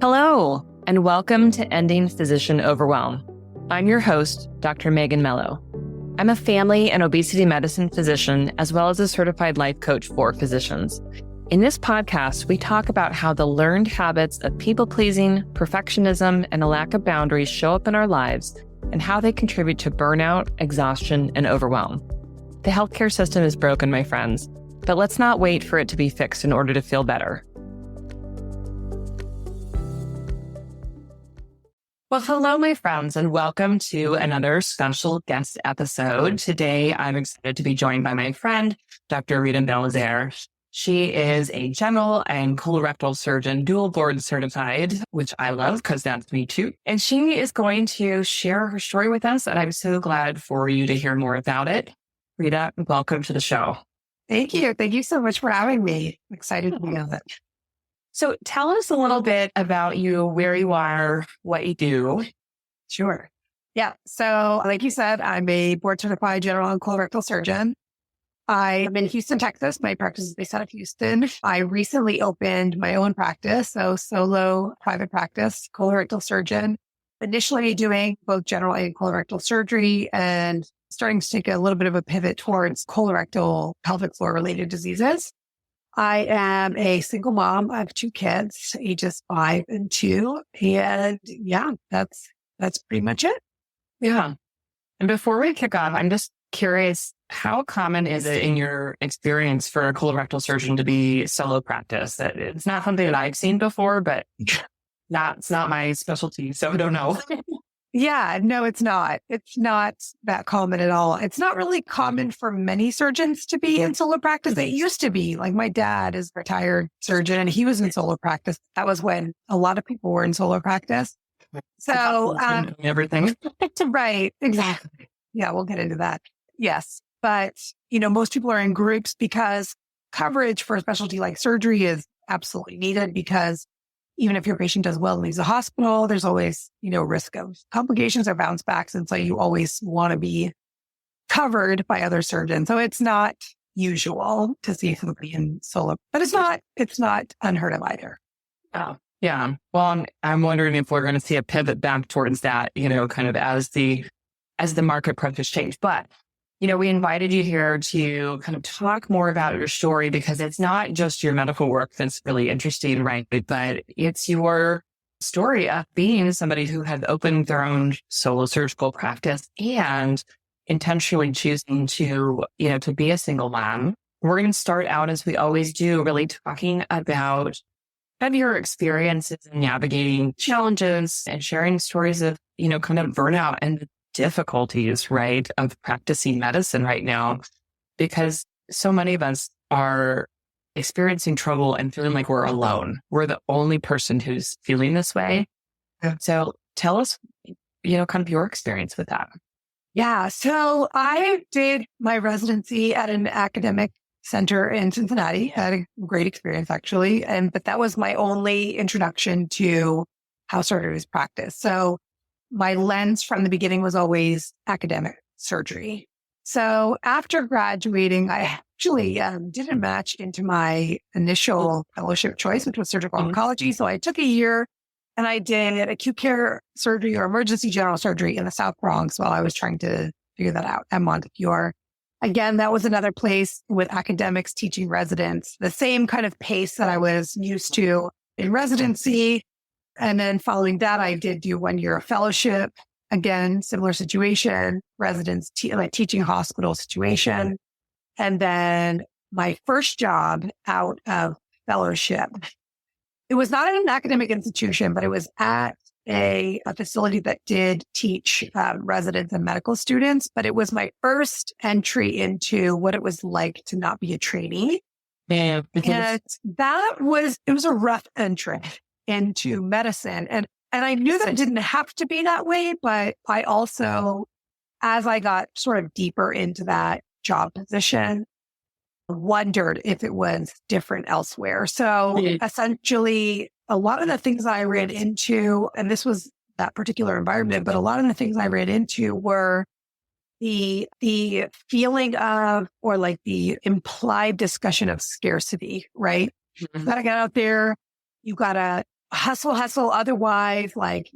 Hello, and welcome to Ending Physician Overwhelm. I'm your host, Dr. Megan Mello. I'm a family and obesity medicine physician, as well as a certified life coach for physicians. In this podcast, we talk about how the learned habits of people-pleasing, perfectionism, and a lack of boundaries show up in our lives and how they contribute to burnout, exhaustion, and overwhelm. The healthcare system is broken, my friends, but let's not wait for it to be fixed in order to feel better. Well, hello, my friends, and welcome to another special guest episode. Today, I'm excited to be joined by my friend, Dr. Ritha Belizaire. She is a general and colorectal surgeon, dual board certified, which I love because that's me too. And she is going to share her story with us, and I'm so glad for you to hear more about it. Ritha, welcome to the show. Thank you. Thank you so much for having me. I'm excited to be on it. So tell us a little bit about you, where you are, what you do. Sure. Yeah. So like you said, I'm a board certified general and colorectal surgeon. I am in Houston, Texas. My practice is based out of Houston. I recently opened my own practice, so solo private practice, colorectal surgeon, initially doing both general and colorectal surgery and starting to take a little bit of a pivot towards colorectal pelvic floor related diseases. I am a single mom. I have two kids, ages 5 and 2. And yeah, that's pretty much it. Yeah. And before we kick off, I'm just curious, how common is it in your experience for a colorectal surgeon to be solo practice? It's not something that I've seen before, but it's not my specialty, so I don't know. Yeah, no, it's not. It's not that common at all. It's not really common for many surgeons to be in solo practice. It used to be. Like my dad is a retired surgeon and he was in solo practice. That was when a lot of people were in solo practice. So everything. Right, exactly. Yeah, we'll get into that. Yes. But, most people are in groups because coverage for a specialty like surgery is absolutely needed because even if your patient does well and leaves the hospital, there's always, risk of complications or bounce backs. And so you always want to be covered by other surgeons. So it's not usual to see somebody in solo, but it's not unheard of either. Oh, yeah. Well, I'm wondering if we're going to see a pivot back towards that, kind of as the market practice change. But we invited you here to kind of talk more about your story because it's not just your medical work that's really interesting, right? But it's your story of being somebody who had opened their own solo surgical practice and intentionally choosing to be a single mom. We're going to start out, as we always do, really talking about kind of your experiences in navigating challenges and sharing stories of, kind of burnout and difficulties, right, of practicing medicine right now, because so many of us are experiencing trouble and feeling like we're alone. We're the only person who's feeling this way. Yeah. So tell us, kind of your experience with that. Yeah. So I did my residency at an academic center in Cincinnati. Had a great experience, actually. But that was my only introduction to how surgery is practiced. So my lens from the beginning was always academic surgery. So after graduating, I actually didn't match into my initial fellowship choice, which was surgical oncology. So I took a year and I did acute care surgery or emergency general surgery in the South Bronx while I was trying to figure that out at Montefiore. Again, that was another place with academics teaching residents, the same kind of pace that I was used to in residency. And then following that, I did do 1 year of fellowship. Again, similar situation, residents, teaching hospital situation. And then my first job out of fellowship, it was not at an academic institution, but it was at a facility that did teach residents and medical students. But it was my first entry into what it was like to not be a trainee. Yeah, and it was a rough entry into medicine. And I knew that it didn't have to be that way, but I also, as I got sort of deeper into that job position, wondered if it was different elsewhere. So essentially, a lot of the things I ran into, and this was that particular environment, but a lot of the things I ran into were the feeling of, or like the implied discussion of scarcity, right? You gotta get out there. You gotta hustle. Otherwise, like,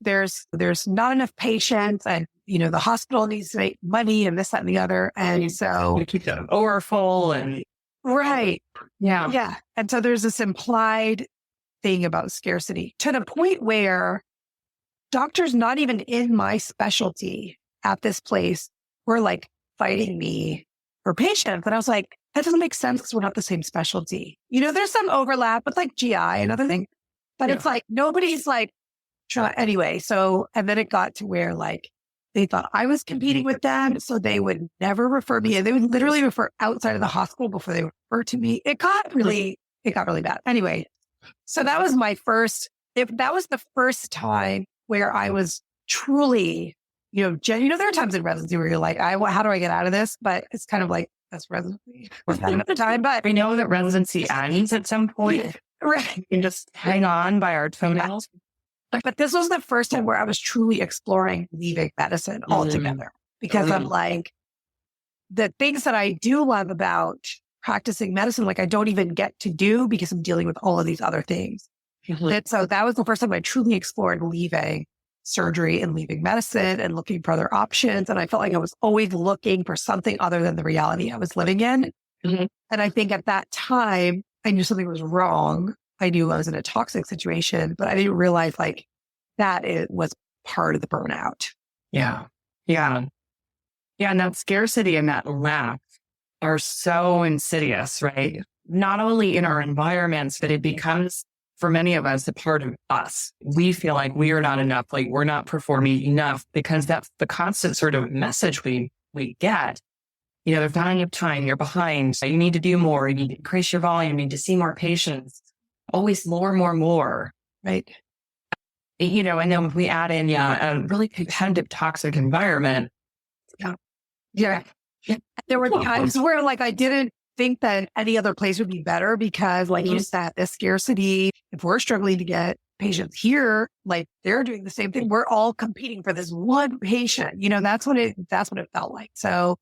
there's not enough patients and, the hospital needs to make money and this, that, and the other. And so We keep them overfull and right. yeah. Yeah. And so there's this implied thing about scarcity to the point where doctors not even in my specialty at this place were like fighting me for patients. And I was like, that doesn't make sense because we're not the same specialty. There's some overlap with like GI and other things, but it's like nobody's like trying anyway. So, and then it got to where like they thought I was competing with them. So they would never refer me. And they would literally refer outside of the hospital before they would refer to me. It got really bad. Anyway, so that was that was the first time where I was truly, there are times in residency where you're like, how do I get out of this? But it's kind of like, that's residency at the time. But we know that residency ends at some point. Right. We can just hang on by our toenails. But this was the first time where I was truly exploring leaving medicine altogether because I'm like, the things that I do love about practicing medicine, like I don't even get to do because I'm dealing with all of these other things. And so that was the first time I truly explored leaving surgery and leaving medicine and looking for other options. And I felt like I was always looking for something other than the reality I was living in. And I think at that time, I knew something was wrong. I knew I was in a toxic situation, but I didn't realize like that it was part of the burnout. Yeah. And that scarcity and that lack are so insidious, right? Not only in our environments, but it becomes, for many of us, a part of us. We feel like we are not enough, like we're not performing enough because that's the constant sort of message we get. There's not enough time, you're behind, so you need to do more, you need to increase your volume, you need to see more patients, always more, right? And then if we add in, a really competitive, toxic environment. Yeah. There were times where like I didn't think that any other place would be better because like you said, this scarcity, if we're struggling to get patients here, like they're doing the same thing. We're all competing for this one patient. That's what it felt like. So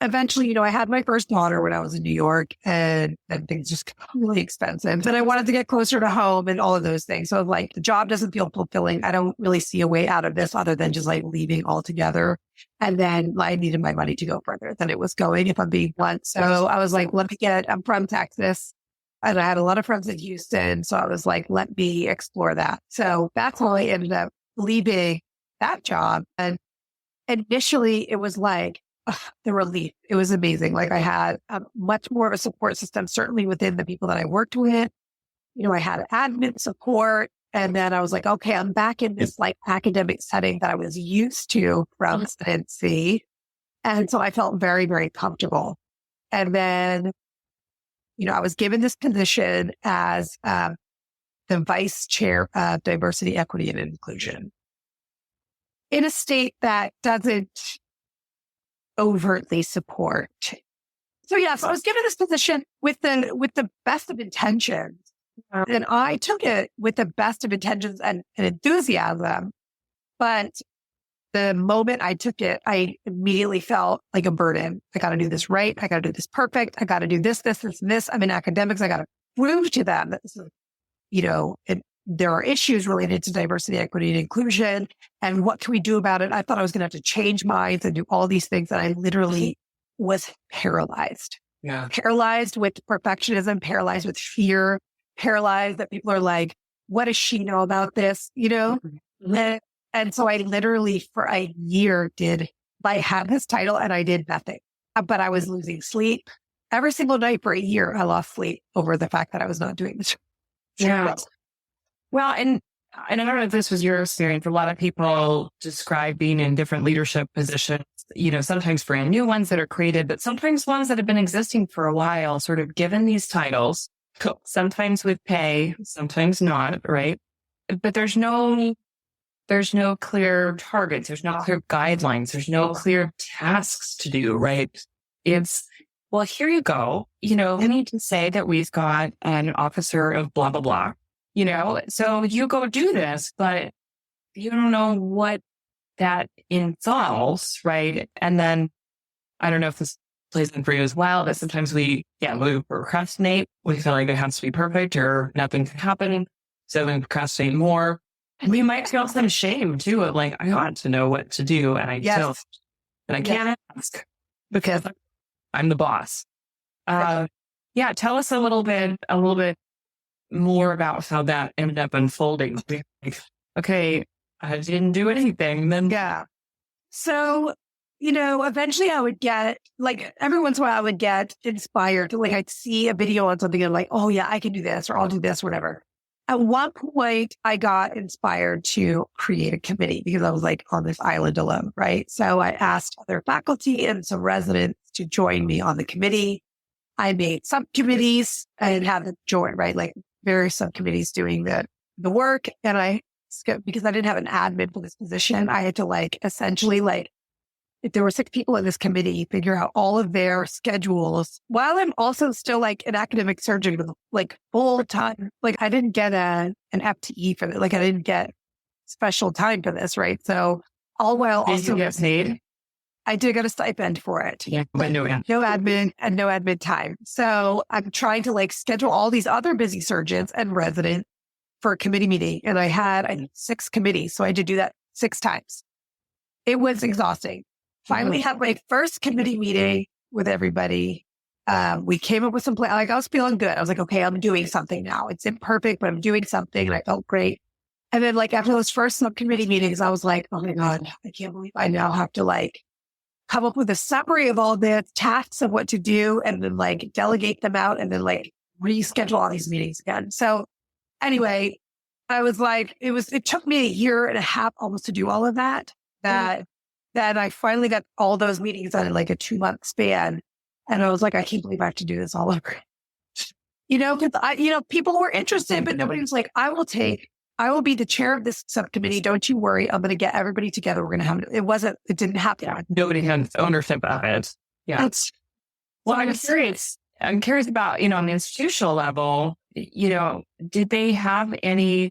eventually, I had my first daughter when I was in New York and things just got really expensive. And I wanted to get closer to home and all of those things. So like the job doesn't feel fulfilling. I don't really see a way out of this other than just like leaving altogether. And then I needed my money to go further than it was going, if I'm being blunt. So I was like, I'm from Texas and I had a lot of friends in Houston. So I was like, let me explore that. So that's how I ended up leaving that job. And initially it was like, the relief. It was amazing. Like I had much more of a support system, certainly within the people that I worked with. I had admin support. And then I was like, okay, I'm back in this like academic setting that I was used to from residency. And so I felt very, very comfortable. And then, I was given this position as the vice chair of diversity, equity, and inclusion in a state that doesn't overtly support. So I was given this position with the best of intentions. And I took it with the best of intentions and enthusiasm. But the moment I took it, I immediately felt like a burden. I got to do this right. I got to do this perfect. I got to do this. I'm in academics. I got to prove to them that this is, there are issues related to diversity, equity, and inclusion. And what can we do about it? I thought I was going to have to change minds and do all these things. And I literally was paralyzed. Yeah. Paralyzed with perfectionism, paralyzed with fear, paralyzed that people are like, what does she know about this? And so I literally for a year I had this title and I did nothing, but I was losing sleep every single night for a year. I lost sleep over the fact that I was not doing this. Yeah. Well, and I don't know if this was your experience. A lot of people describe being in different leadership positions, sometimes brand new ones that are created, but sometimes ones that have been existing for a while, sort of given these titles, sometimes with pay, sometimes not, right? But there's no clear targets. There's no clear guidelines. There's no clear tasks to do, right? It's, well, here you go. We need to say that we've got an officer of blah, blah, blah. So you go do this, but you don't know what that involves, right? And then I don't know if this plays in for you as well, but sometimes we procrastinate. We feel like it has to be perfect or nothing can happen. So then procrastinate more. And we might feel some shame too of like, I ought to know what to do. And I don't. And I can't ask because I'm the boss. Tell us a little bit more about how that ended up unfolding. Like, okay, I didn't do anything. Then So, eventually I would get, like, every once in a while I would get inspired. Like, I'd see a video on something and like, oh yeah, I can do this, or I'll do this, whatever. At one point I got inspired to create a committee because I was like on this island alone, right? So I asked other faculty and some residents to join me on the committee. I made subcommittees and had them join, right? Like various subcommittees doing the work. And because I didn't have an admin for this position, I had to essentially if there were 6 people in this committee, figure out all of their schedules while I'm also still an academic surgeon with full time. I didn't get an FTE for it. I didn't get special time for this. Right. So all while also you get paid. I did get a stipend for it. Yeah. But no admin and no admin time. So I'm trying to schedule all these other busy surgeons and residents for a committee meeting. And I had 6 committees. So I had to do that 6 times. It was exhausting. Finally had my first committee meeting with everybody. We came up with some plan. I was feeling good. I was like, okay, I'm doing something now. It's imperfect, but I'm doing something. And I felt great. And then after those first subcommittee meetings, I was like, oh my God, I can't believe I now have to come up with a summary of all the tasks of what to do and then delegate them out and then reschedule all these meetings again. So anyway, I was it took me a year and a half almost to do all of that. That I finally got all those meetings done in a 2-month span. And I was like, I can't believe I have to do this all over. Because people were interested, but nobody was like, I will be the chair of this subcommittee. Don't you worry. I'm going to get everybody together. We're going to have it didn't happen. Yeah, nobody had ownership of it. Yeah. I'm curious about, on the institutional level, did they have any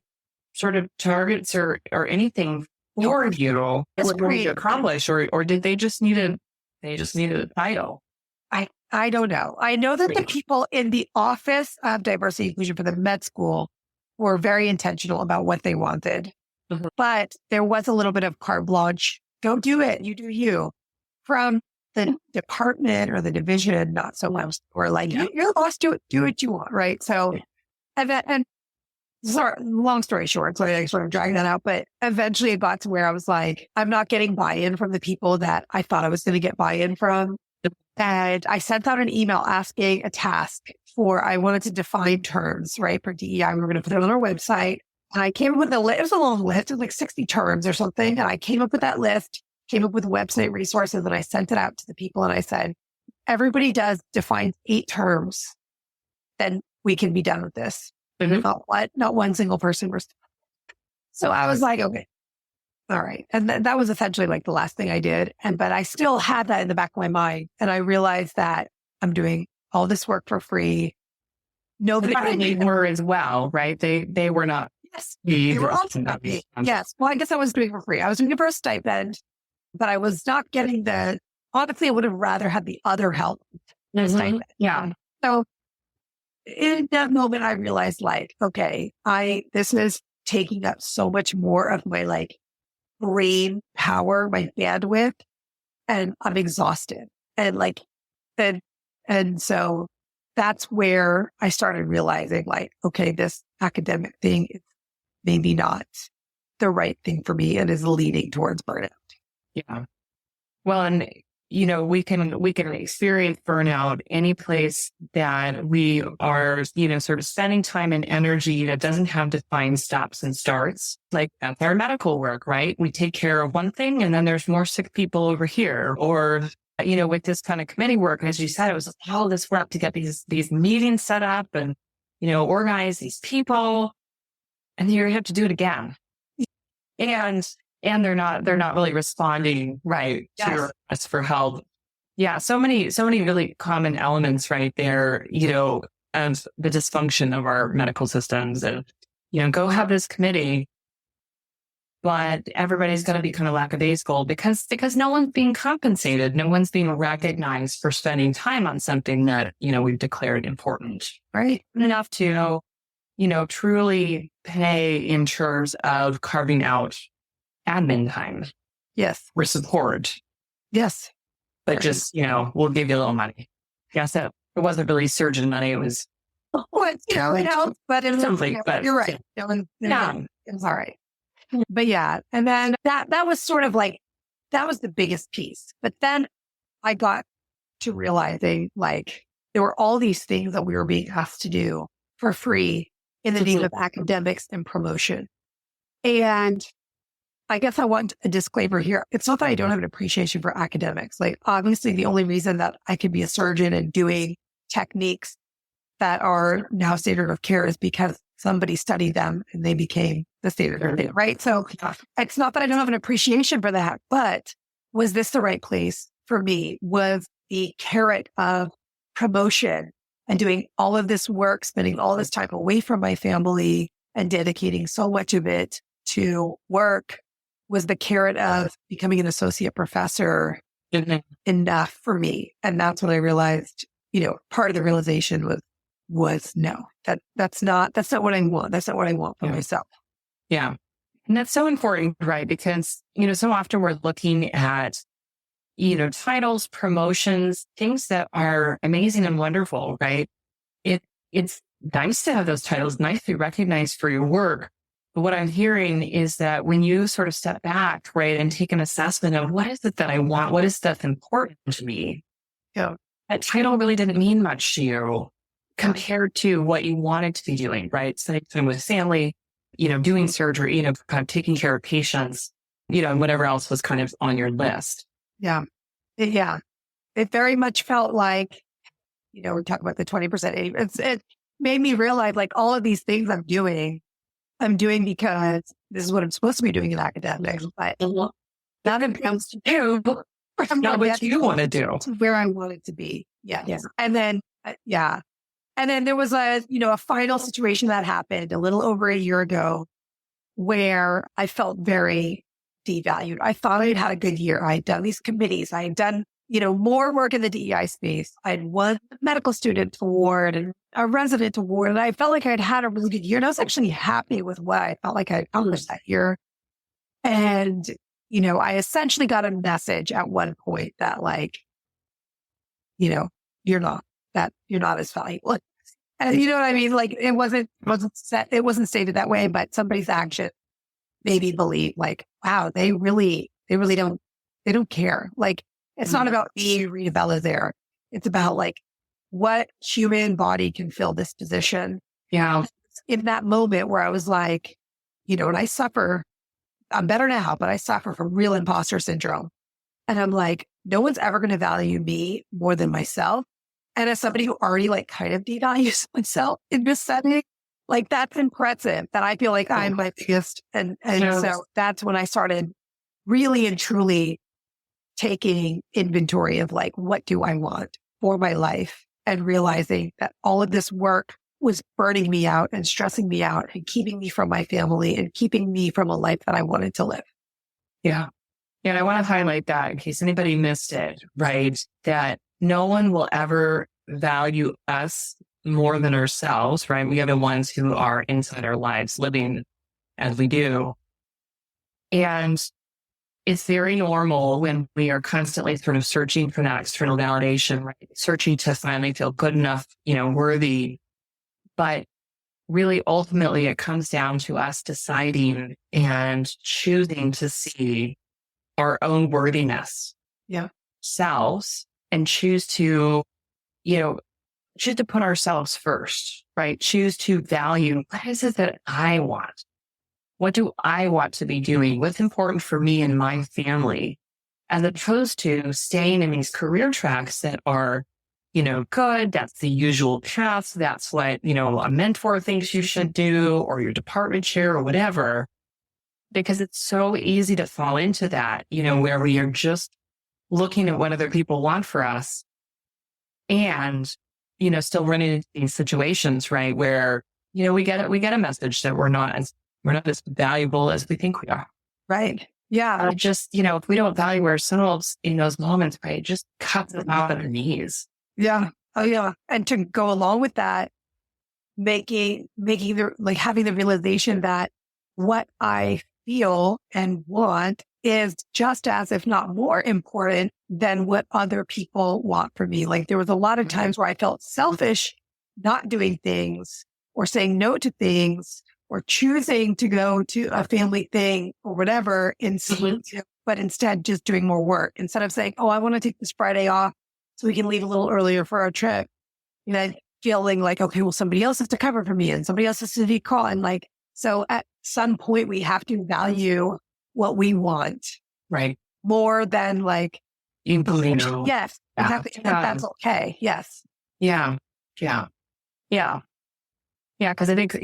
sort of targets or anything for you to accomplish, or did they just needed a title? I don't know. I know that the people in the Office of Diversity and Inclusion for the med school were very intentional about what they wanted, but there was a little bit of carte blanche. Don't do it. You do you. From the department or the division, not so much. Or you're the boss. Do what you want, right? So, sorry, long story short, so I sort of dragged that out, but eventually it got to where I was like, I'm not getting buy-in from the people that I thought I was going to get buy-in from. And I sent out an email asking a task I wanted to define terms, right? For DEI, we were going to put it on our website. And I came up with a list. It was a long list. It was 60 terms or something. And I came up with that list, came up with website resources, and I sent it out to the people. And I said, everybody define 8 terms, then we can be done with this. Not one single person. So I was like, okay, all right. And that was essentially the last thing I did. But I still had that in the back of my mind. And I realized that I'm doing all this work for free. Nobody were as well, right? They were not. Yes. They were also not paid. Yes. Well, I guess I was doing it for free. I was doing it for a stipend, but I was not getting honestly, I would have rather had the other help. Stipend. Yeah. So in that moment, I realized okay, this is taking up so much more of my brain power, my bandwidth, and I'm exhausted. And so that's where I started realizing okay, this academic thing is maybe not the right thing for me and is leading towards burnout. Yeah. Well, and we can experience burnout any place that we are, sort of spending time and energy that doesn't have defined stops and starts. That's our medical work, right? We take care of one thing and then there's more sick people over here. Or, with this kind of committee work, as you said, it was all this work to get these meetings set up and, organize these people. And then you have to do it again. And they're not really responding right to us for help. Yeah. So many really common elements right there, of the dysfunction of our medical systems. And, go have this committee, but everybody's going to be kind of lackadaisical because no one's being compensated. No one's being recognized for spending time on something that, we've declared important, right? Enough to, truly pay in terms of carving out admin time Yes. or support, Yes. but just, we'll give you a little money. Yeah. So it wasn't really surgeon money. It was, Well, it helps, but it's something, but you're right. yeah. It's all right. But yeah. And then that was sort of like, that was the biggest piece. But then I got to realizing like there were all these things that we were being asked to do for free in the name of academics and promotion. And I guess I want a disclaimer here. It's not that I don't have an appreciation for academics. Like, obviously, the only reason that I could be a surgeon and doing techniques that are now standard of care is because somebody studied them and they became the standard of care, right? So it's not that I don't have an appreciation for that, but was this the right place for me? Was the carrot of promotion and doing all of this work, spending all this time away from my family and dedicating so much of it to work, was the carrot of becoming an associate professor enough for me? And that's when I realized, part of the realization was no, that's not what I want. That's not what I want for myself. Yeah. And that's so important, right? Because, so often we're looking at, titles, promotions, things that are amazing and wonderful, right? It's nice to have those titles, nice to be recognized for your work. But what I'm hearing is that when you sort of step back, right, and take an assessment of what is it that I want, what is that's important to me, that title really didn't mean much to you compared to what you wanted to be doing, right? Spending time with family, doing surgery, kind of taking care of patients, and whatever else was kind of on your list. Yeah. Yeah. It very much felt like, we're talking about the 20%. It made me realize like all of these things I'm doing because this is what I'm supposed to be doing in academics, but not in comes to do. Not what you want to do. Where I wanted to be. Yeah. And then, And then there was a final situation that happened a little over a year ago where I felt very devalued. I thought I'd had a good year. I had done these committees. I had done, more work in the DEI space. I had won a medical student award and a resident award. And I felt like I'd had a really good year. And I was actually happy with what I felt like I accomplished that year. And, I essentially got a message at one point that like, you're not as valuable. And you know what I mean? Like it wasn't stated that way, but somebody's action made me believe like, wow, they really don't care. Like it's not about me, Rita Belizaire. It's about like what human body can fill this position. Yeah. In that moment where I was like, and I suffer, I'm better now, but I suffer from real imposter syndrome. And I'm like, no one's ever going to value me more than myself. And as somebody who already like kind of devalues myself in this setting, like that's impressive that I feel like I'm my biggest. And so that's when I started really and truly taking inventory of like, what do I want for my life? And realizing that all of this work was burning me out and stressing me out and keeping me from my family and keeping me from a life that I wanted to live. Yeah. And I want to highlight that in case anybody missed it, right? That no one will ever value us more than ourselves, right? We are the ones who are inside our lives living as we do. And it's very normal when we are constantly sort of searching for that external validation, right? Searching to finally feel good enough, worthy. But really, ultimately, it comes down to us deciding and choosing to see our own worthiness, selves, and choose to put ourselves first, right? Choose to value what is it that I want? What do I want to be doing? What's important for me and my family? As opposed to staying in these career tracks that are, good. That's the usual path. That's what, a mentor thinks you should do, or your department chair or whatever, because it's so easy to fall into that, where we are just looking at what other people want for us and, still running into these situations, right? Where, we get a message that we're not as valuable as we think we are. Right. Yeah. Just, if we don't value ourselves in those moments, right, it just cuts us off at our knees. Yeah. Oh yeah. And to go along with that, having the realization that what I feel and want is just as, if not more important than what other people want from me. Like there was a lot of times where I felt selfish not doing things or saying no to things or choosing to go to a family thing or whatever, but instead just doing more work instead of saying, oh, I want to take this Friday off so we can leave a little earlier for our trip. And then feeling like, okay, well, somebody else has to cover for me and somebody else has to be called. And like, so at some point we have to value what we want. Right. More than like, you believe. Yes, exactly. And that's okay. Yes. Yeah. Yeah. Yeah. Yeah. Cause I think,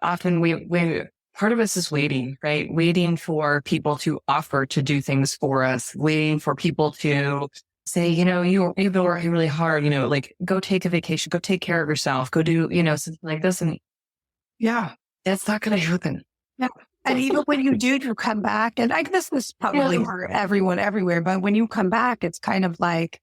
often we part of us is waiting, right? Waiting for people to offer to do things for us, waiting for people to say, you've been working really hard, like go take a vacation, go take care of yourself, go do, something like this. And yeah, it's not going to happen. Yeah. And even when you do come back, and I guess this is probably for everyone everywhere, but when you come back, it's kind of like,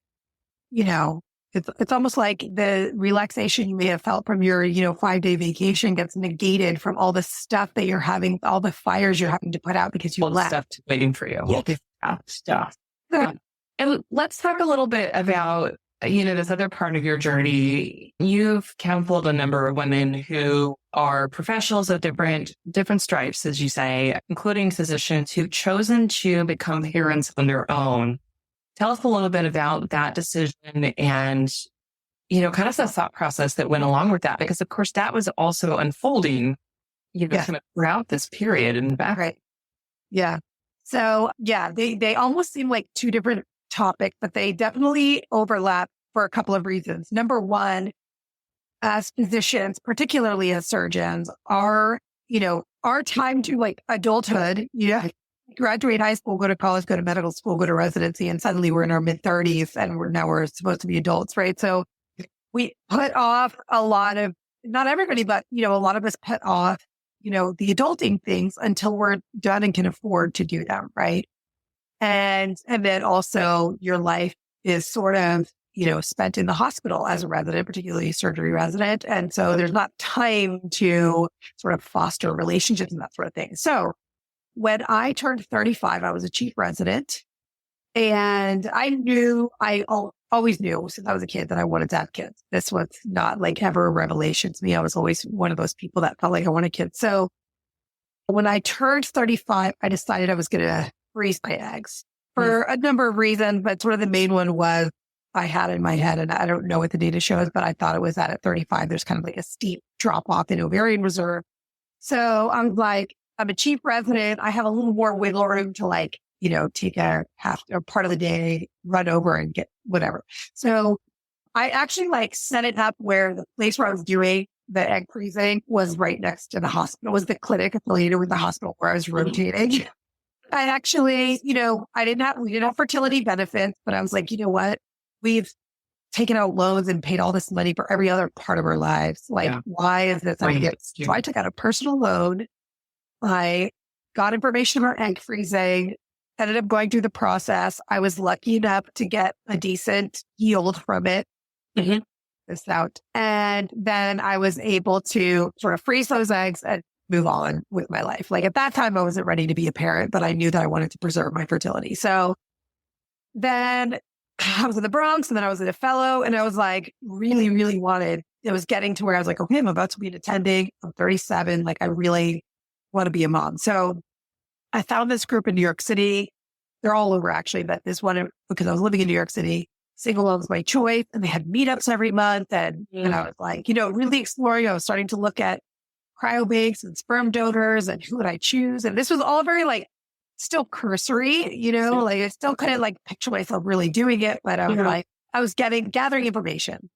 it's almost like the relaxation you may have felt from your, 5-day vacation gets negated from all the stuff that you're having, all the fires you're having to put out because you left. Stuff waiting for you. Yeah. Stuff. Yeah. And let's talk a little bit about, this other part of your journey. You've counseled a number of women who are professionals of different stripes, as you say, including physicians who've chosen to become parents on their own. Tell us a little bit about that decision and, kind of the thought process that went along with that, because of course that was also unfolding, kind of throughout this period in the back. Right. Yeah. So they almost seem like two different topics, but they definitely overlap for a couple of reasons. Number one, as physicians, particularly as surgeons, our time to like adulthood, graduate high school, go to college, go to medical school, go to residency, and suddenly we're in our mid-30s and we're supposed to be adults, right? So we put off a lot of, not everybody, but a lot of us put off, the adulting things until we're done and can afford to do them, right? And then also your life is sort of, spent in the hospital as a resident, particularly a surgery resident. And so there's not time to sort of foster relationships and that sort of thing. So when I turned 35, I was a chief resident, and I always knew since I was a kid that I wanted to have kids. This was not like ever a revelation to me. I was always one of those people that felt like I wanted kids. So when I turned 35, I decided I was going to freeze my eggs for a number of reasons, but sort of the main one was I had in my head, and I don't know what the data shows, but I thought it was that at 35, there's kind of like a steep drop off in ovarian reserve. So I'm like, I'm a chief resident. I have a little more wiggle room to like, take a half or part of the day, run over and get whatever. So I actually like set it up where the place where I was doing the egg freezing was right next to the hospital, was the clinic affiliated with the hospital where I was rotating. I actually, we didn't have fertility benefits, but I was like, you know what? We've taken out loans and paid all this money for every other part of our lives. Like, why is this? So I took out a personal loan. I got information about egg freezing, ended up going through the process. I was lucky enough to get a decent yield from it. This out. And then I was able to sort of freeze those eggs and move on with my life. Like at that time, I wasn't ready to be a parent, but I knew that I wanted to preserve my fertility. So then I was in the Bronx, and then I was at a fellow, and I was like, really, really it was getting to where I was like, okay, I'm about to be an attending. I'm 37. Like I really want to be a mom. So I found this group in New York City. They're all over actually, but this one, because I was living in New York City, single was my choice, and they had meetups every month. And I was like, really exploring. I was starting to look at cryobanks and sperm donors and who would I choose? And this was all very like still cursory, like I still couldn't like picture myself really doing it, but I was like, I was gathering information.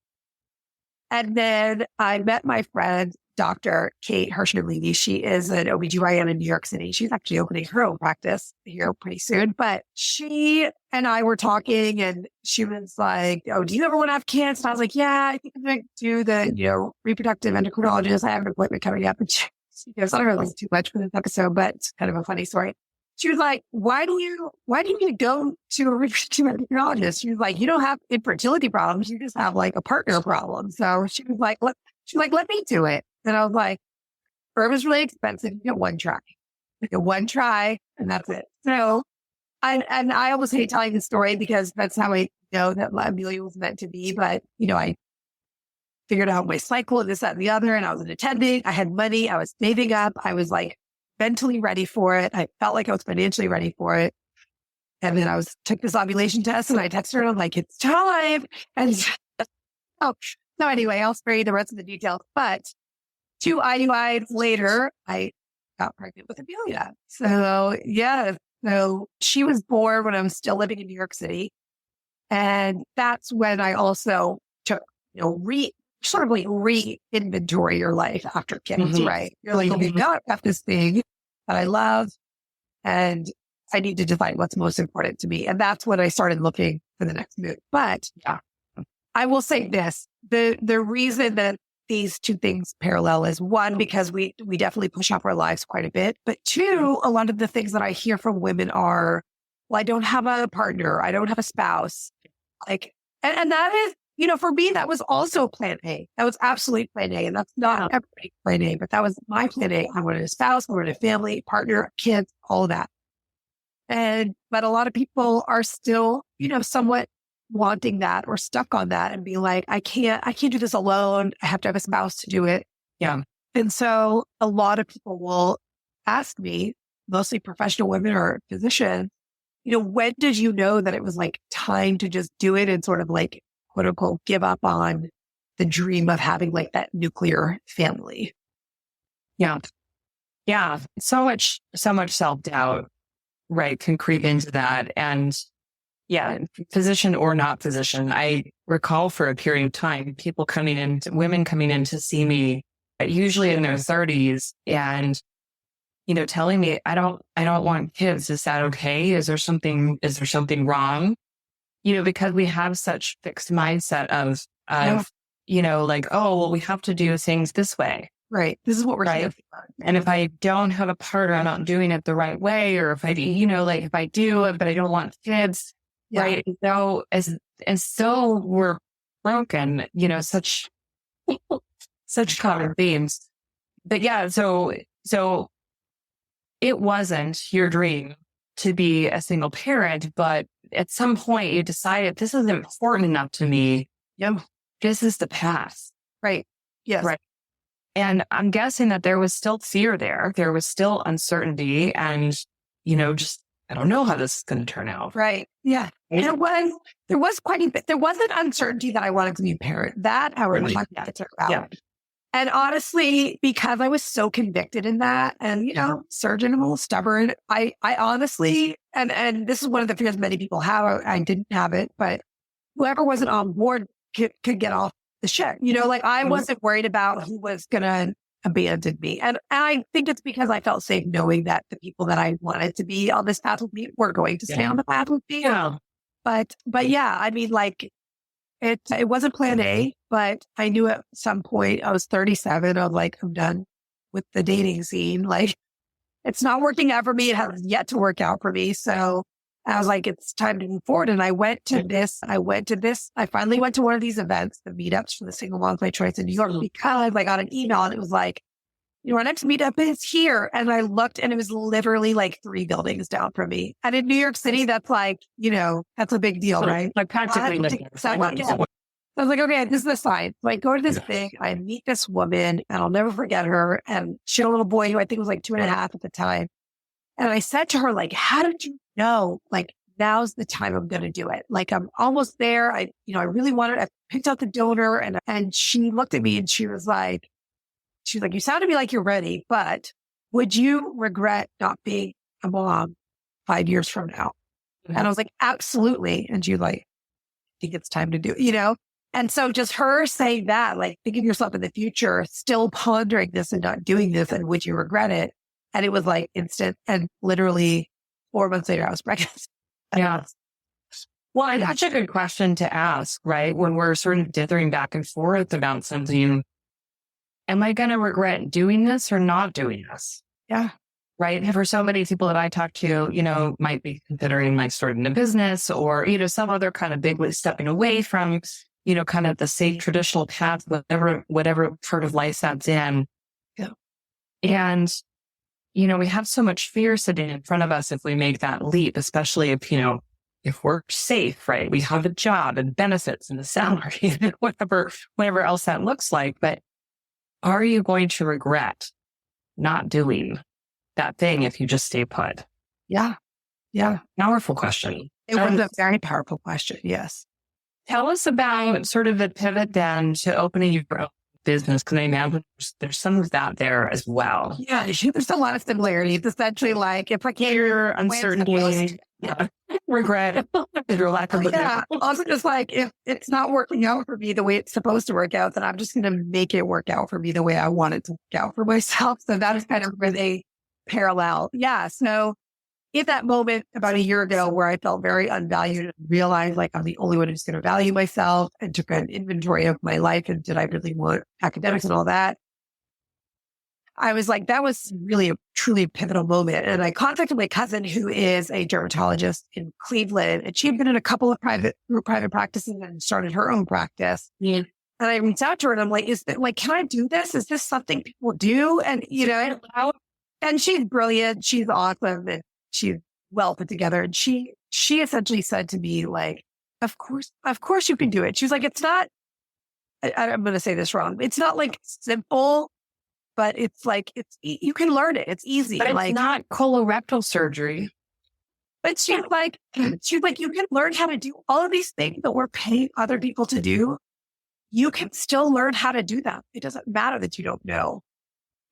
And then I met my friend, Dr. Kate Hirschner-Levy. She is an OBGYN in New York City. She's actually opening her own practice here pretty soon. But she and I were talking, and she was like, oh, do you ever want to have kids? And I was like, yeah, I think I'm going to do the, reproductive endocrinologist. I have an appointment coming up. And she goes, I don't really too much for this episode, but it's kind of a funny story. She was like, why do you need to go to a reproductive endocrinologist? She was like, you don't have infertility problems. You just have like a partner problem. So she was like, let me do it. And I was like, sperm is really expensive. You get one try. You get one try and that's it. So I almost hate telling the story because that's how I know that Amelia was meant to be. But, I figured out my cycle and this, that, and the other. And I was an attending. I had money. I was saving up. I was like mentally ready for it. I felt like I was financially ready for it. And then took this ovulation test and I texted her and I'm like, it's time. And so anyway, I'll spare you the rest of the details. But 2 IUIs later, I got pregnant with Amelia. So yeah, so she was born when I was still living in New York City. And that's when I also took, re-inventory your life after kids, right? You're like, okay, now I've got this thing that I love and I need to define what's most important to me. And that's when I started looking for the next move. But yeah, I will say this, the reason that these two things parallel is one, because we definitely push up our lives quite a bit. But two, a lot of the things that I hear from women are, well, I don't have a partner. I don't have a spouse. Like, and that is, for me, that was also plan A. That was absolutely plan A. And that's not everybody's plan A, but that was my plan A. I wanted a spouse, I wanted a family, partner, kids, all of that. But a lot of people are still, somewhat wanting that or stuck on that and being like, I can't do this alone. I have to have a spouse to do it. Yeah. And so a lot of people will ask me, mostly professional women or physicians, when did you know that it was like time to just do it and sort of like, quote unquote, give up on the dream of having like that nuclear family? Yeah. Yeah. So much self-doubt, right, can creep into that. And yeah, physician or not physician, I recall for a period of time, women coming in to see me, usually in their 30s, and telling me, I don't want kids. Is that okay? Is there something wrong? Because we have such fixed mindset of like, oh, well, we have to do things this way. Right. This is what we're here for. And if I don't have a partner, I'm not doing it the right way. Or if I, if I do it, but I don't want kids. Yeah. Right. So we're broken, such common themes. But yeah, so it wasn't your dream to be a single parent, but at some point you decided this is important enough to me. Yeah. This is the path. Right. Yes. Right. And I'm guessing that there was still fear there. There was still uncertainty and, just, I don't know how this is going to turn out. Right. Yeah. There was quite a bit. There was an uncertainty that I wanted to be a parent. That I would like to talk about. Yeah. And honestly, because I was so convicted in that and, surgeon, I'm a little stubborn. I honestly, and this is one of the fears many people have. I didn't have it, but whoever wasn't on board could get off the shit. I wasn't worried about who was going to abandon me. And I think it's because I felt safe knowing that the people that I wanted to be on this path with me were going to stay on the path with me. Yeah. But yeah, I mean, like, it wasn't plan A, but I knew at some point I was 37. I'm like, I'm done with the dating scene. Like, it's not working out for me. It has yet to work out for me. So I was like, it's time to move forward. And I went to this. I finally went to one of these events, the meetups for the single moms by choice in New York, because I got an email and it was like, our next meetup is here. And I looked and it was literally like 3 buildings down from me. And in New York City, that's like, that's a big deal, right? Like practically living. So I was like, okay, this is the sign. So I go to this thing, I meet this woman and I'll never forget her. And she had a little boy who I think was like 2.5 at the time. And I said to her, like, how did you know? Like, now's the time I'm going to do it. Like, I'm almost there. I really wanted, I picked out the donor and she looked at me and she was like, you sound to me like you're ready, but would you regret not being a mom 5 years from now? Mm-hmm. And I was like, absolutely. And she like, I think it's time to do it, And so just her saying that, like, think of yourself in the future, still pondering this and not doing this. And would you regret it? And it was like instant. And literally 4 months later, I was pregnant. Yeah. Well, and that's a good question to ask, right? When we're sort of dithering back and forth about something, am I going to regret doing this or not doing this? Yeah. Right. And for so many people that I talk to, might be considering like starting a business or, some other kind of big stepping away from, kind of the safe traditional path, whatever part of life that's in. And, we have so much fear sitting in front of us if we make that leap, especially if we're safe, right? We have a job and benefits and a salary and whatever else that looks like. But are you going to regret not doing that thing if you just stay put? Yeah. Yeah. Powerful question. It was a very powerful question. Yes. Tell us about sort of the pivot then to opening your own business, because I imagine there's some of that there as well. Yeah. There's a lot of similarities. Essentially, like if I can't Fear, uncertainty, regret, your lack of Also, just like if it's not working out for me the way it's supposed to work out, then I'm just going to make it work out for me the way I want it to work out for myself. So that is kind of where they parallel. Yeah. So in that moment about a year ago where I felt very unvalued and realized like I'm the only one who's going to value myself, and took an inventory of my life and did I really want academics and all that, I was like, that was really a truly pivotal moment. And I contacted my cousin who is a dermatologist in Cleveland, and she had been in a couple of private practices and started her own practice. Yeah. And I reached out to her and I'm like, can I do this? Is this something people do? And, and she's brilliant. She's awesome. And she's well put together. And she essentially said to me, like, of course you can do it. She was like, it's not, I'm going to say this wrong. It's not like simple, but it's like, you can learn it. It's easy. But it's not colorectal surgery. But she's like, you can learn how to do all of these things that we're paying other people to do. You can still learn how to do them. It doesn't matter that you don't know.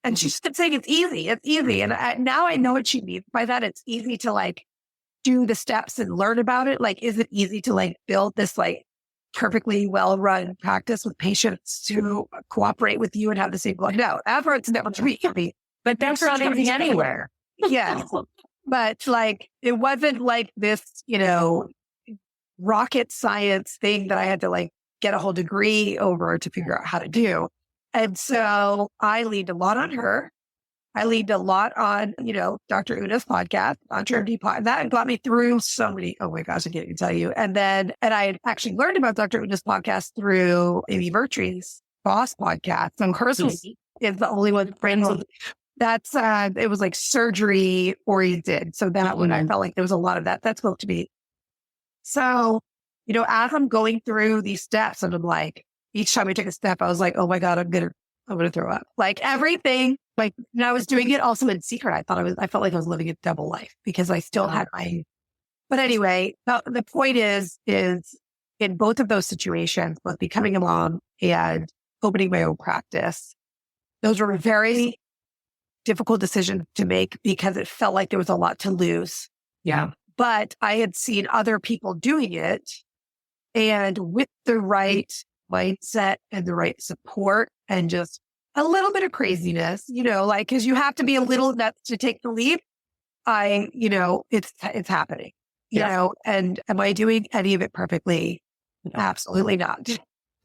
And she's saying it's easy. It's easy. And now I know what she means by that. It's easy to like do the steps and learn about it. Like, is it easy to like build this like perfectly well-run practice with patients who cooperate with you and have the same goal? No, that part's never easy. But that's not easy anywhere. Yeah. But like, it wasn't like this, rocket science thing that I had to like get a whole degree over to figure out how to do. And so I leaned a lot on her. I leaned a lot on, Dr. Una's podcast, on TRMD podcast. That got me through so many, oh my gosh, I can't even tell you. And I had actually learned about Dr. Una's podcast through Amy Vertree's Boss podcast. So hers is the only one friends with. That's, it was like surgery oriented. So that one, I felt like there was a lot of that spoke to me. So, as I'm going through these steps, and I'm like, each time I took a step, I was like, oh my God, I'm going to throw up. Like everything, like, and I was doing it also in secret. I felt like I was living a double life because I still had but anyway, the point is in both of those situations, both becoming a mom and opening my own practice, those were very difficult decisions to make because it felt like there was a lot to lose. Yeah. But I had seen other people doing it, and with the right mindset and the right support and just a little bit of craziness, like, cause you have to be a little nuts to take the leap. It's happening, and am I doing any of it perfectly? No. Absolutely not.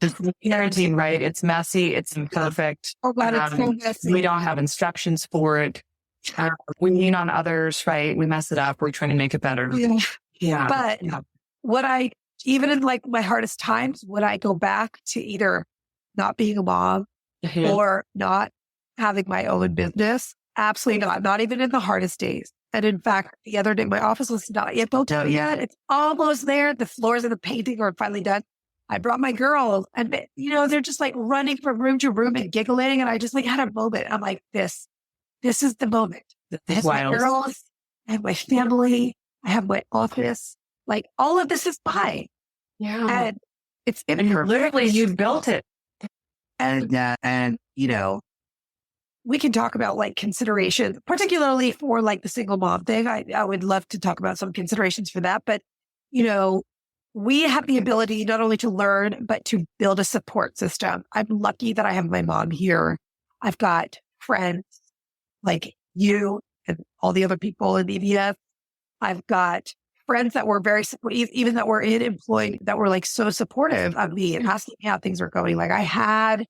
It's parenting, right? It's messy. It's imperfect. Oh God, it's so messy. We don't have instructions for it. We lean on others, right? We mess it up. We're trying to make it better. Yeah. But even in like my hardest times, would I go back to either not being a mom or not having my own business? Absolutely not. Not even in the hardest days. And in fact, the other day, my office was not yet built out yet. It's almost there. The floors and the painting are finally done. I brought my girls and, they're just like running from room to room and giggling. And I just like had a moment. I'm like, this is the moment. I have my girls, I have my family, I have my office. Like all of this is mine. Yeah. And literally you built it. And we can talk about like considerations, particularly for like the single mom thing. I would love to talk about some considerations for that. But, we have the ability not only to learn, but to build a support system. I'm lucky that I have my mom here. I've got friends like you and all the other people in EVS. I've got friends that were very supportive, even that were employed, that were like so supportive of me and asking me how things were going. Like I had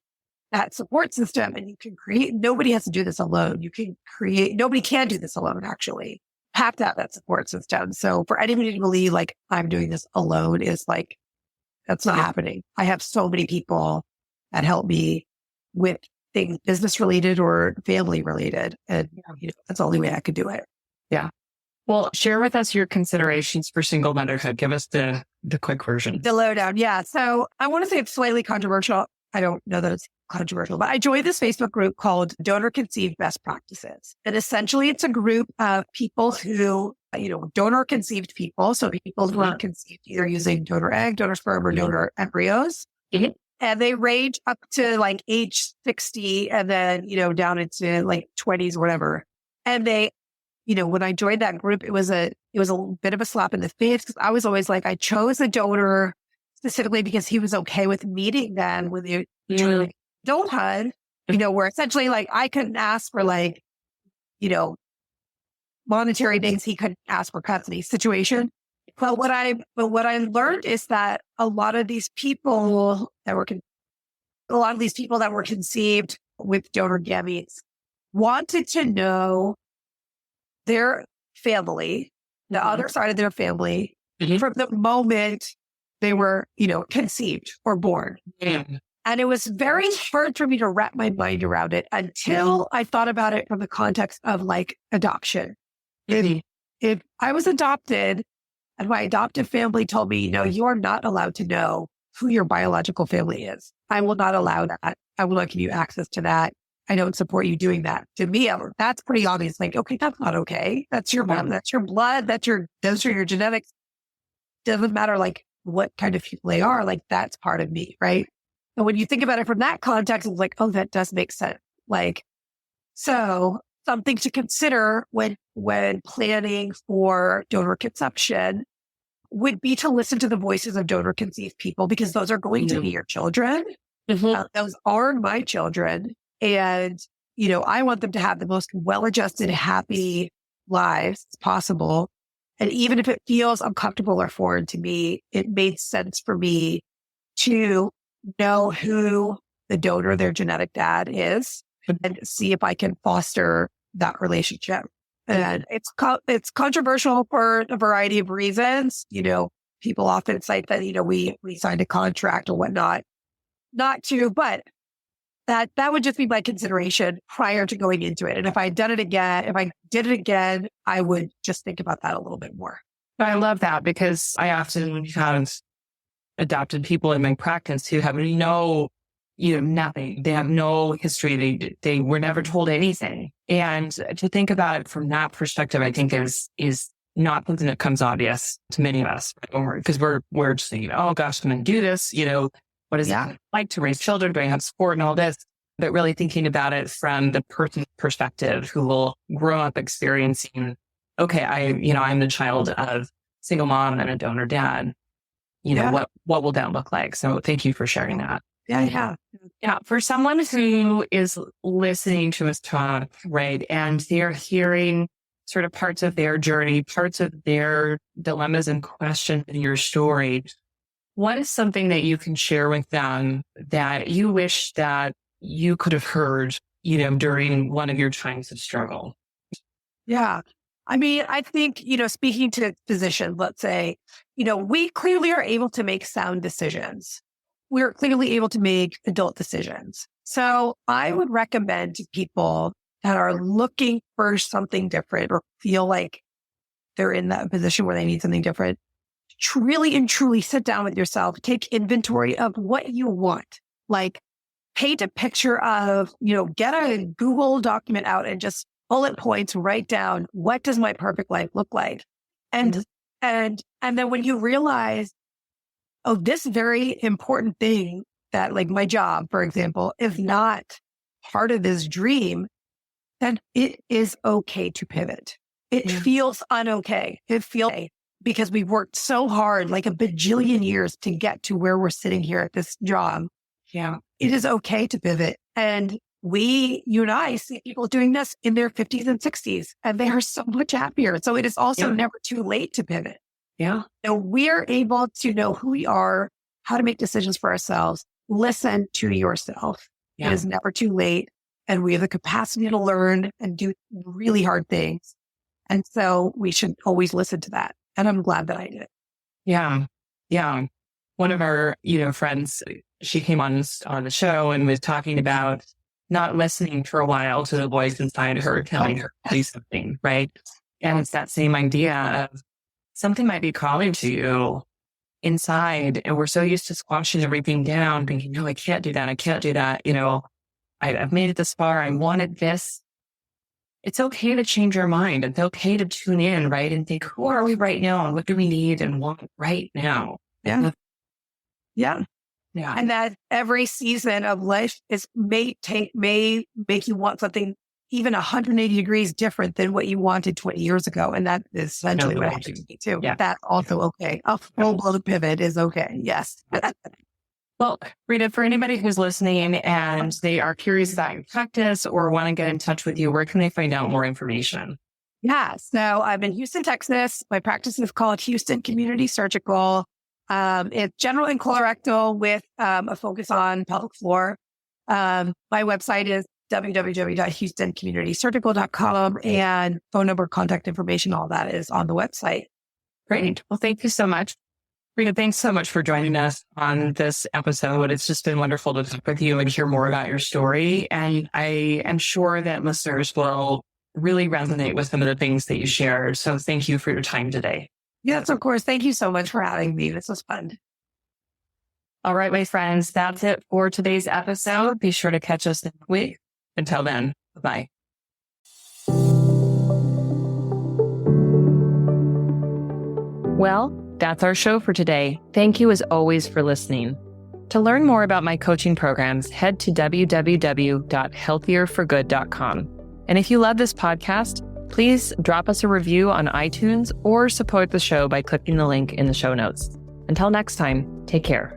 that support system, and you can create, nobody has to do this alone. Nobody can do this alone, actually. Have to have that support system. So for anybody to believe like I'm doing this alone is like, that's not happening. I have so many people that help me with things business related or family related. And that's the only way I could do it. Yeah. Well, share with us your considerations for single motherhood. Give us the quick version. The lowdown. Yeah. So I want to say it's slightly controversial. I don't know that it's controversial, but I joined this Facebook group called Donor Conceived Best Practices. And essentially it's a group of people who, donor conceived people. So people who are conceived either using donor egg, donor sperm, or donor embryos. Mm-hmm. And they range up to like age 60 and then, down into like 20s or whatever. And they, when I joined that group, it was a bit of a slap in the face because I was always like, I chose a donor specifically because he was okay with meeting them with the adulthood, where essentially like I couldn't ask for like, monetary things. He couldn't ask for custody situation. But what I learned is that a lot of these people that were conceived with donor gametes wanted to know their family, the other side of their family, from the moment they were, conceived or born. And it was very hard for me to wrap my mind around it until I thought about it from the context of like adoption. If I was adopted and my adoptive family told me, you are not allowed to know who your biological family is. I will not allow that. I will not give you access to that. I don't support you doing that. To me, that's pretty obvious. Like, okay, that's not okay. That's your mom. That's your blood. Those are your genetics. Doesn't matter like what kind of people they are. Like that's part of me, right? And when you think about it from that context, it's like, oh, that does make sense. Like, so something to consider when planning for donor conception would be to listen to the voices of donor conceived people because those are going to be your children. Those are my children. And, I want them to have the most well-adjusted, happy lives possible. And even if it feels uncomfortable or foreign to me, it made sense for me to know who the donor, their genetic dad is, and see if I can foster that relationship. And it's controversial for a variety of reasons. People often cite that, we signed a contract or whatnot. Not to, but that would just be my consideration prior to going into it. And if I did it again, I would just think about that a little bit more. I love that because I often have adopted people in my practice who have nothing. They have no history. They were never told anything. And to think about it from that perspective, I think is not something that comes obvious to many of us because we're just thinking, oh gosh, I'm going to do this. What is it like to raise children? Do I have support and all this? But really thinking about it from the person's perspective who will grow up experiencing, okay, I'm the child of single mom and a donor dad. What will that look like? So thank you for sharing that. Yeah. For someone who is listening to us talk, right, and they're hearing sort of parts of their journey, parts of their dilemmas and questions in your story, what is something that you can share with them that you wish that you could have heard, during one of your times of struggle? Yeah. I mean, I think, speaking to physicians, let's say, we clearly are able to make sound decisions. We're clearly able to make adult decisions. So I would recommend to people that are looking for something different or feel like they're in that position where they need something different, really and truly sit down with yourself, take inventory of what you want. Like paint a picture of, get a Google document out and just bullet points, write down, what does my perfect life look like? And then when you realize, oh, this very important thing that like my job, for example, is not part of this dream, then it is okay to pivot. It feels unokay. It feels because we've worked so hard, like a bajillion years to get to where we're sitting here at this job. Yeah. It is okay to pivot. And you and I see people doing this in their 50s and 60s, and they are so much happier. So it is also never too late to pivot. Yeah. So we're able to know who we are, how to make decisions for ourselves. Listen to yourself. It is never too late. And we have the capacity to learn and do really hard things. And so we should always listen to that. And I'm glad that I did it. Yeah. Yeah. One of our, friends, she came on the show and was talking about, not listening for a while to the voice inside her telling her to do something, right? And it's that same idea of something might be calling to you inside, and we're so used to squashing everything down, thinking, no, I can't do that. I can't do that. I've made it this far. I wanted this. It's okay to change your mind. It's okay to tune in, right? And think, who are we right now? And what do we need and want right now? Yeah. Yeah. And that every season of life may make you want something even 180 degrees different than what you wanted 20 years ago. And that is essentially what happened to me too. Yeah. That's also okay. A full-blown pivot is okay. Yes. Well, Ritha, for anybody who's listening and they are curious about your practice or want to get in touch with you, where can they find out more information? Yeah. So I'm in Houston, Texas. My practice is called Houston Community Surgical. It's general and colorectal with a focus on pelvic floor. My website is www.houstoncommunitysurgical.com, and phone number, contact information, all that is on the website. Great. Well, thank you so much. Ritha, thanks so much for joining us on this episode. It's just been wonderful to talk with you and hear more about your story. And I am sure that listeners will really resonate with some of the things that you shared. So thank you for your time today. Yes, of course. Thank you so much for having me. This was fun. All right, my friends, that's it for today's episode. Be sure to catch us next week. Until then, bye-bye. Well, that's our show for today. Thank you as always for listening. To learn more about my coaching programs, head to www.healthierforgood.com. And if you love this podcast, please drop us a review on iTunes or support the show by clicking the link in the show notes. Until next time, take care.